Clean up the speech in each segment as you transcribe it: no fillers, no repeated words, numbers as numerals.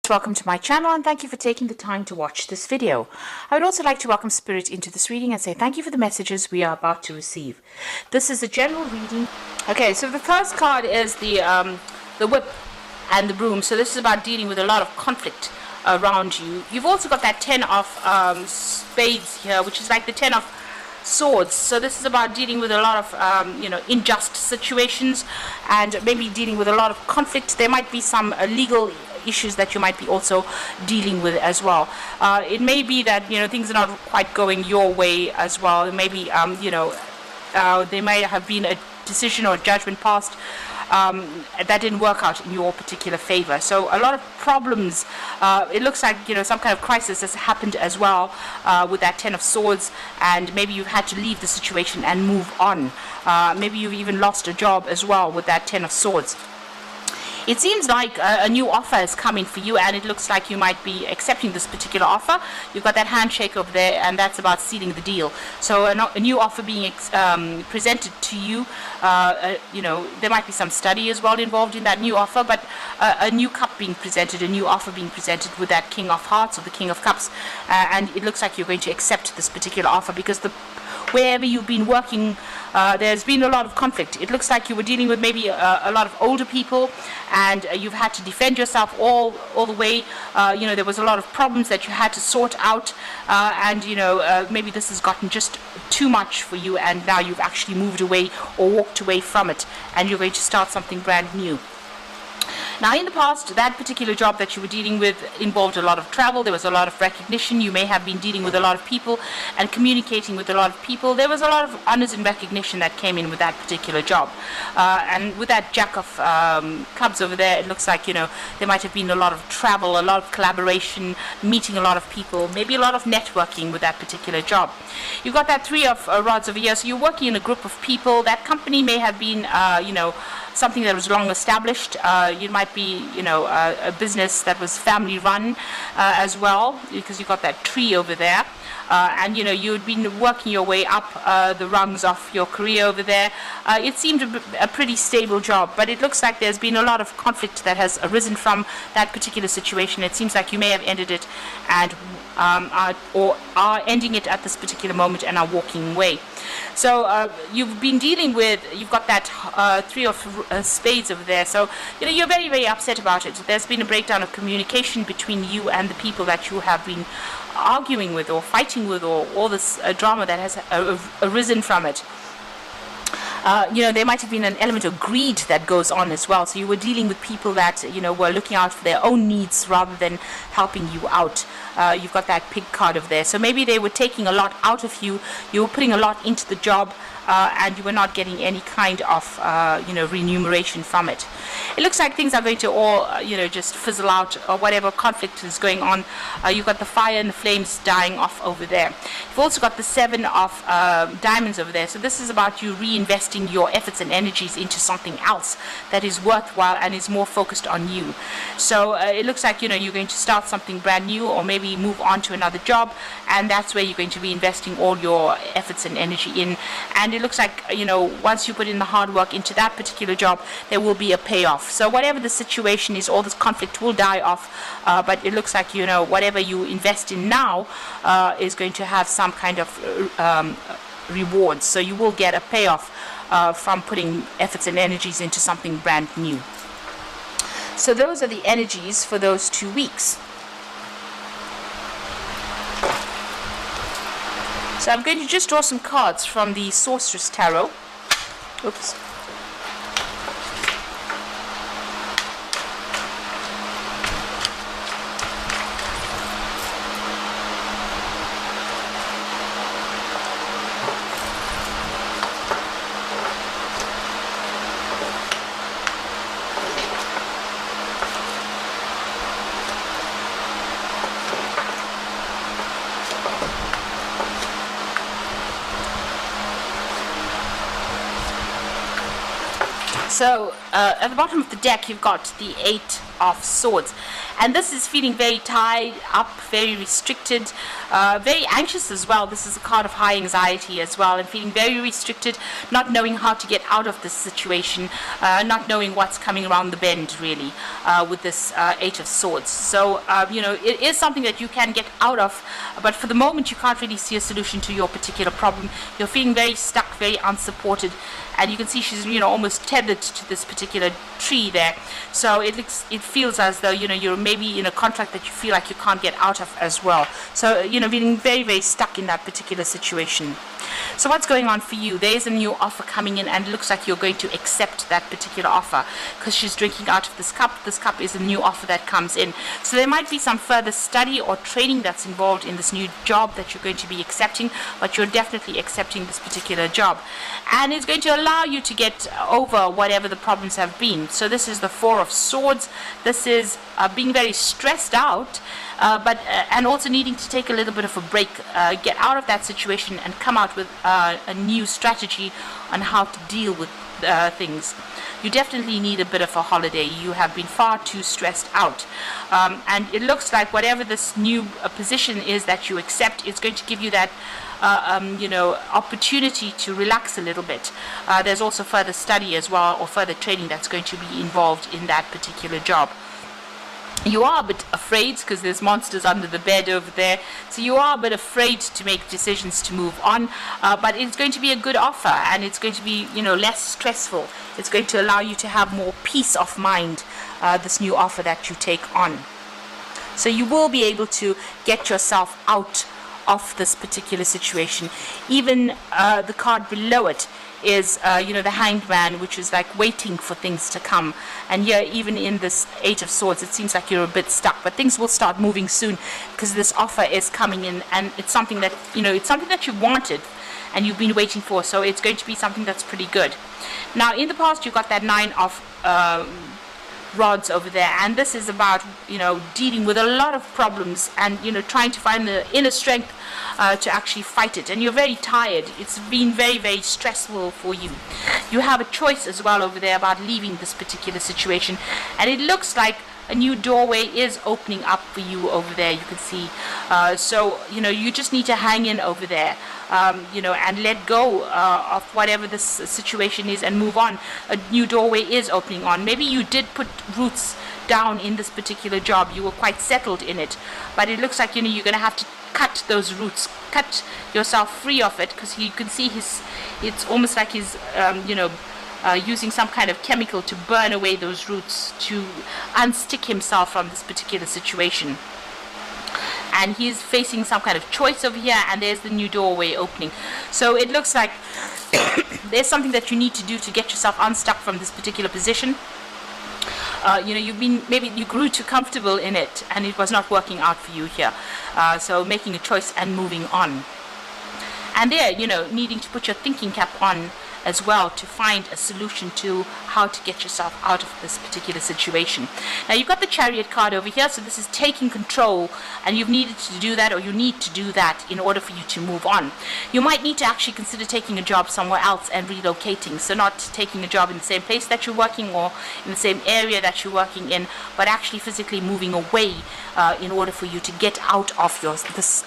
Welcome to my channel and thank you for taking the time to watch this video. I would also like to welcome Spirit into this reading and say thank you for the messages we are about to receive. This is a general reading. Okay, so the first card is the whip and the broom. So this is about dealing with a lot of conflict around you. You've also got that 10 of spades here, which is like the 10 of swords. So this is about dealing with a lot of unjust situations and maybe dealing with a lot of conflict. There might be some legal issues that you might be also dealing with as well. It may be that things are not quite going your way as well. Maybe there may have been a decision or judgment passed that didn't work out in your particular favor. So a lot of problems. It looks like some kind of crisis has happened as well with that 10 of swords, and maybe you've had to leave the situation and move on. Maybe you've even lost a job as well with that 10 of swords. It seems like a new offer is coming for you, and it looks like you might be accepting this particular offer. You've got that handshake over there, and that's about sealing the deal. So a new offer being presented to you. There might be some study as well involved in that new offer, but a new cup being presented, a new offer being presented with that King of Hearts or the King of Cups, and it looks like you're going to accept this particular offer because wherever you've been working, there's been a lot of conflict. It looks like you were dealing with maybe a lot of older people, and you've had to defend yourself all the way. There was a lot of problems that you had to sort out, and maybe this has gotten just too much for you, and now you've actually moved away or walked away from it, and you're going to start something brand new. Now, in the past, that particular job that you were dealing with involved a lot of travel. There was a lot of recognition. You may have been dealing with a lot of people and communicating with a lot of people. There was a lot of honors and recognition that came in with that particular job. And with that Jack of Clubs over there, it looks like, there might have been a lot of travel, a lot of collaboration, meeting a lot of people, maybe a lot of networking with that particular job. You've got that 3 of rods over here. So you're working in a group of people. That company may have been, something that was long established. You might be, a business that was family run as well, because you've got that tree over there. And you'd been working your way up the rungs of your career over there. It seemed a pretty stable job, but it looks like there's been a lot of conflict that has arisen from that particular situation. It seems like you may have ended it and or are ending it at this particular moment and are walking away. So you've been dealing with, you've got that 3 of spades over there. So you're very, very upset about it. There's been a breakdown of communication between you and the people that you have been arguing with or fighting with, or all this drama that has arisen from it. There might have been an element of greed that goes on as well. So you were dealing with people that, were looking out for their own needs rather than helping you out. You've got that pig card over there. So maybe they were taking a lot out of you. You were putting a lot into the job, and you were not getting any kind of, remuneration from it. It looks like things are going to all, just fizzle out, or whatever conflict is going on. You've got the fire and the flames dying off over there. You've also got the 7 of diamonds over there. So this is about you reinvesting your efforts and energies into something else that is worthwhile and is more focused on you. So it looks like, you're going to start something brand new, or maybe move on to another job, and that's where you're going to be investing all your efforts and energy in. And it looks like, once you put in the hard work into that particular job, there will be a payoff. So whatever the situation is, all this conflict will die off, but it looks like, whatever you invest in now is going to have some kind of rewards. So you will get a payoff from putting efforts and energies into something brand new. So those are the energies for those 2 weeks. So I'm going to just draw some cards from the Sorceress Tarot. Oops. So at the bottom of the deck you've got the 8 of Swords, and this is feeling very tied up, very restricted, very anxious as well. This is a card of high anxiety as well, and feeling very restricted, not knowing how to get out of this situation, not knowing what's coming around the bend really, with this 8 of Swords. So it is something that you can get out of, but for the moment you can't really see a solution to your particular problem. You're feeling very stuck, very unsupported, and you can see she's almost tethered to this particular tree there. So it feels as though you're maybe in a contract that you feel like you can't get out of as well. So feeling very, very stuck in that particular situation. So what's going on for you? There is a new offer coming in, and it looks like you're going to accept that particular offer because she's drinking out of this cup. This cup is a new offer that comes in. So there might be some further study or training that's involved in this new job that you're going to be accepting, but you're definitely accepting this particular job. And it's going to allow you to get over whatever the problems have been. So this is the 4 of Swords. This is being very stressed out, and also needing to take a little bit of a break, get out of that situation and come out with a new strategy on how to deal with things. You definitely need a bit of a holiday. You have been far too stressed out, and it looks like whatever this new position is that you accept is going to give you that opportunity to relax a little bit. There's also further study as well, or further training that's going to be involved in that particular job. You are a bit afraid because there's monsters under the bed over there, so you are a bit afraid to make decisions to move on, but it's going to be a good offer, and it's going to be less stressful. It's going to allow you to have more peace of mind, this new offer that you take on. So you will be able to get yourself out of this particular situation. Even the card below it is the Hanged Man, which is like waiting for things to come. And here, even in this 8 of Swords, it seems like you're a bit stuck, but things will start moving soon because this offer is coming in, and it's something that it's something that you wanted and you've been waiting for. So it's going to be something that's pretty good. Now in the past you got that 9 of rods over there, and this is about dealing with a lot of problems and trying to find the inner strength to actually fight it. And you're very tired. It's been very, very stressful for you. You have a choice as well over there about leaving this particular situation, and it looks like a new doorway is opening up for you over there. You can see, so you just need to hang in over there, and let go of whatever this situation is and move on. A new doorway is opening on. Maybe you did put roots down in this particular job. You were quite settled in it, but it looks like you're going to have to cut those roots, cut yourself free of it, because you can see it's almost like he's using some kind of chemical to burn away those roots, to unstick himself from this particular situation. And he's facing some kind of choice over here, and there's the new doorway opening. So it looks like there's something that you need to do to get yourself unstuck from this particular position. Maybe you grew too comfortable in it and it was not working out for you here. So making a choice and moving on. And there, needing to put your thinking cap on as well to find a solution to how to get yourself out of this particular situation. Now you've got the Chariot card over here, so this is taking control, and you've needed to do that, or you need to do that in order for you to move on. You might need to actually consider taking a job somewhere else and relocating, so not taking a job in the same place that you're working or in the same area that you're working in, but actually physically moving away in order for you to get out of this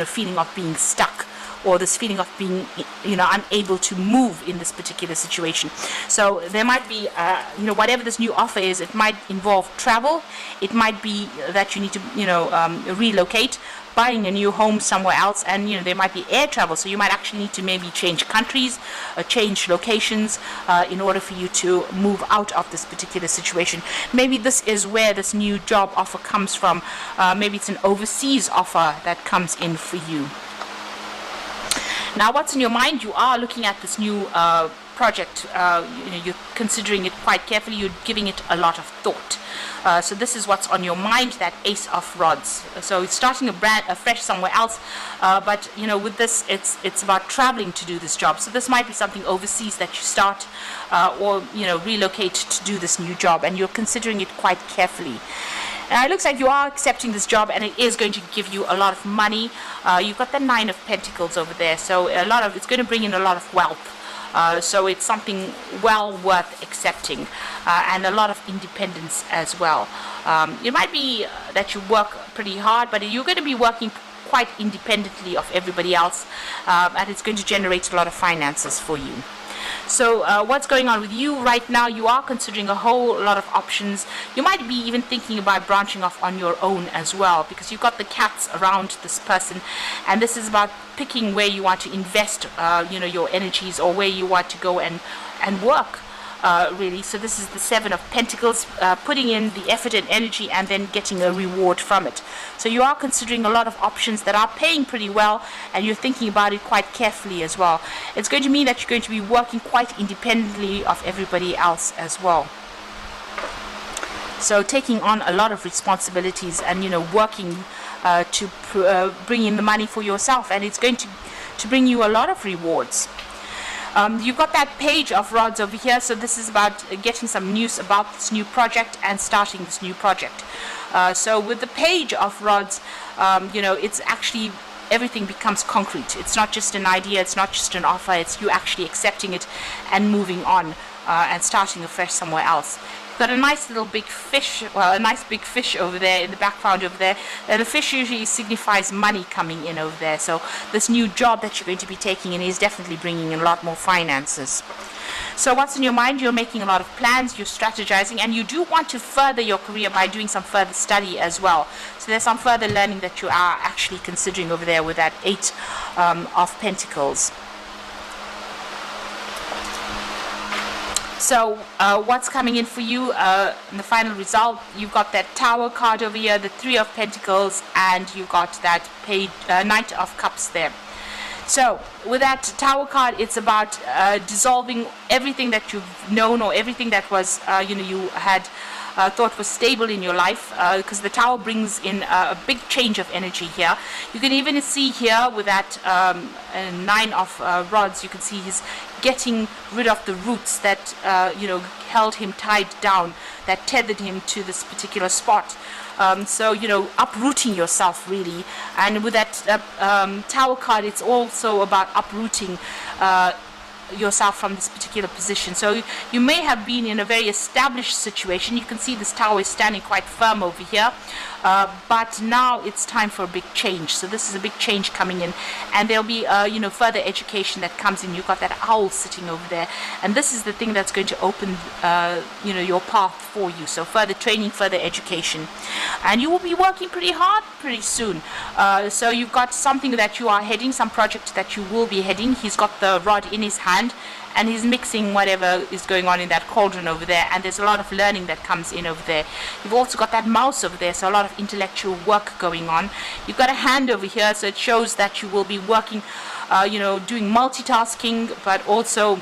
feeling of being stuck, or this feeling of being unable to move in this particular situation. So there might be whatever this new offer is, it might involve travel, it might be that you need to relocate, buying a new home somewhere else, and there might be air travel, so you might actually need to maybe change countries, change locations in order for you to move out of this particular situation. Maybe this is where this new job offer comes from. Maybe it's an overseas offer that comes in for you. Now what's in your mind? You are looking at this new project, you're considering it quite carefully, you're giving it a lot of thought. So this is what's on your mind, that Ace of Rods. So it's starting afresh somewhere else, but with this it's about traveling to do this job. So this might be something overseas that you start, or relocate to do this new job, and you're considering it quite carefully. It looks like you are accepting this job, and it is going to give you a lot of money. You've got the 9 of Pentacles over there, so it's going to bring in a lot of wealth. So it's something well worth accepting, and a lot of independence as well. It might be that you work pretty hard, but you're going to be working quite independently of everybody else, and it's going to generate a lot of finances for you. So what's going on with you right now? You are considering a whole lot of options. You might be even thinking about branching off on your own as well, because you've got the cats around this person, and this is about picking where you want to invest your energies, or where you want to go and work. Really. So this is the Seven of Pentacles, putting in the effort and energy and then getting a reward from it. So you are considering a lot of options that are paying pretty well, and you're thinking about it quite carefully as well. It's going to mean that you're going to be working quite independently of everybody else as well. So taking on a lot of responsibilities and working to bring in the money for yourself, and it's going to bring you a lot of rewards. You've got that Page of Rods over here, so this is about getting some news about this new project and starting this new project. So with the Page of Rods, it's actually everything becomes concrete. It's not just an idea, it's not just an offer, it's you actually accepting it and moving on and starting afresh somewhere else. Got a nice little big fish, well, a nice big fish over there in the background over there. The fish usually signifies money coming in over there. So this new job that you're going to be taking in is definitely bringing in a lot more finances. So what's in your mind? You're making a lot of plans, you're strategizing, and you do want to further your career by doing some further study as well. So there's some further learning that you are actually considering over there with that Eight of Pentacles. So what's coming in for you in the final result? You've got that Tower card over here, the Three of Pentacles, and you've got that Knight of Cups there. So with that Tower card, it's about dissolving everything that you've known, or everything that was you had thought was stable in your life, because the Tower brings in a big change of energy here. You can even see here with that Nine of Rods, you can see he's getting rid of the roots that held him tied down, that tethered him to this particular spot. So uprooting yourself really. And with that Tower card, it's also about uprooting yourself from this particular position. So you may have been in a very established situation. You can see this Tower is standing quite firm over here, but now it's time for a big change. So this is a big change coming in, and there'll be further education that comes in. You've got that owl sitting over there, and this is the thing that's going to open your path for you. So further training, further education, and you will be working pretty hard pretty soon. So you've got something that you are heading, some project that you will be heading. He's got the rod in his hand, and he's mixing whatever is going on in that cauldron over there, and there's a lot of learning that comes in over there. You've also got that mouse over there, so a lot of intellectual work going on. You've got a hand over here, so it shows that you will be working doing multitasking, but also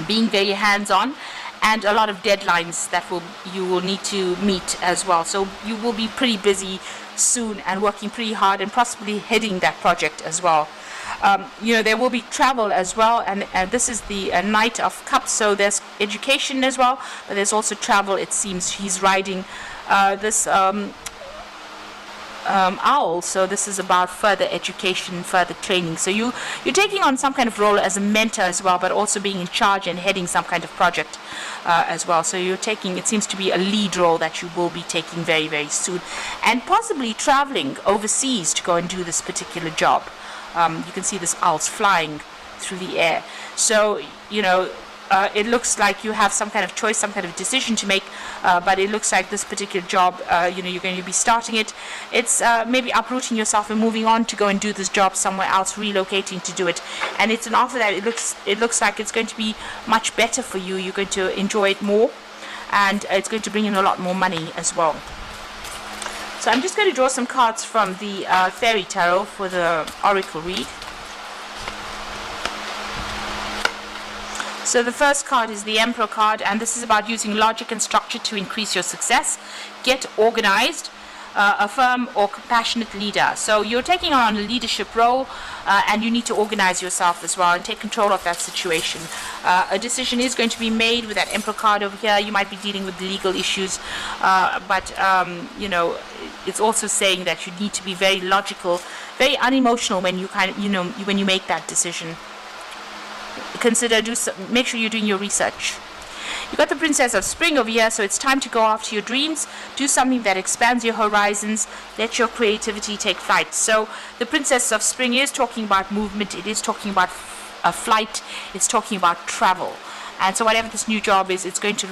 being very hands-on, and a lot of deadlines that you will need to meet as well. So you will be pretty busy soon and working pretty hard, and possibly heading that project as well. There will be travel as well, and this is the Knight of Cups, so there's education as well, but there's also travel. It seems he's riding this owl, so this is about further education, further training. So you're taking on some kind of role as a mentor as well, but also being in charge and heading some kind of project as well. So you're taking, it seems to be a lead role that you will be taking very, very soon, and possibly traveling overseas to go and do this particular job. You can see this owl's flying through the air. So, it looks like you have some kind of choice, some kind of decision to make, but it looks like this particular job, you're going to be starting it. It's maybe uprooting yourself and moving on to go and do this job somewhere else, relocating to do it. And it's an offer that it looks like it's going to be much better for you. You're going to enjoy it more, and it's going to bring in a lot more money as well. So I'm just going to draw some cards from the Fairy Tarot for the Oracle read. So the first card is the Emperor card, and this is about using logic and structure to increase your success. Get organized, a firm or compassionate leader. So you're taking on a leadership role, and you need to organize yourself as well and take control of that situation. A decision is going to be made with that Emperor card over here. You might be dealing with legal issues, but it's also saying that you need to be very logical, very unemotional when you when you make that decision. consider, make sure you're doing your research. You got the Princess of Spring over here, so it's time to go after your dreams. Do something that expands your horizons. Let your creativity take flight. So the Princess of Spring is talking about movement. It is talking about flight. It's talking about travel. And so whatever this new job is, it's going to,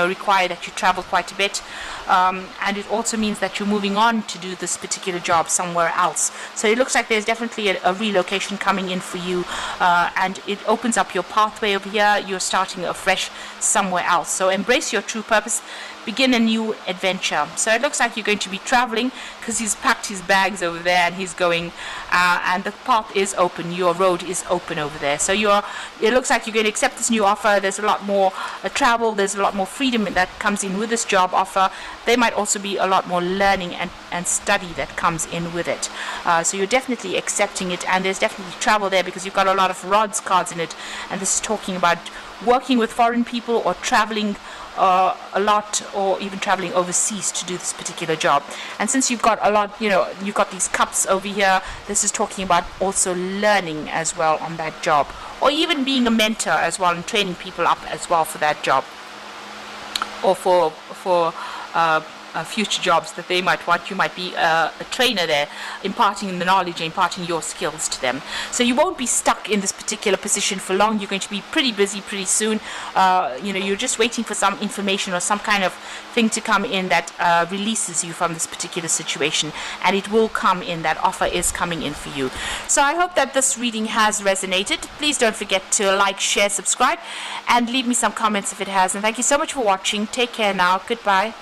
require that you travel quite a bit. And it also means that you're moving on to do this particular job somewhere else. So it looks like there's definitely a relocation coming in for you. And it opens up your pathway over here. You're starting afresh somewhere else. So embrace your true purpose. Begin a new adventure. So it looks like you're going to be traveling, because he's packed his bags over there and he's going, and the path is open. Your road is open over there. So it looks like you're going to accept this new offer. There's a lot more travel. There's a lot more freedom that comes in with this job offer. There might also be a lot more learning and study that comes in with it. So you're definitely accepting it, and there's definitely travel there because you've got a lot of rods cards in it, and this is talking about working with foreign people or traveling a lot, or even traveling overseas to do this particular job. And since you've got a lot, you've got these cups over here, this is talking about also learning as well on that job, or even being a mentor as well and training people up as well for that job, or for future jobs that they might want. You might be a trainer there, imparting the knowledge, imparting your skills to them. So you won't be stuck in this particular position for long. You're going to be pretty busy pretty soon. You're just waiting for some information or some kind of thing to come in that releases you from this particular situation, and it will come in. That offer is coming in for you. So I hope that this reading has resonated. Please don't forget to like, share, subscribe, and leave me some comments if it has. And thank you so much for watching. Take care now. Goodbye.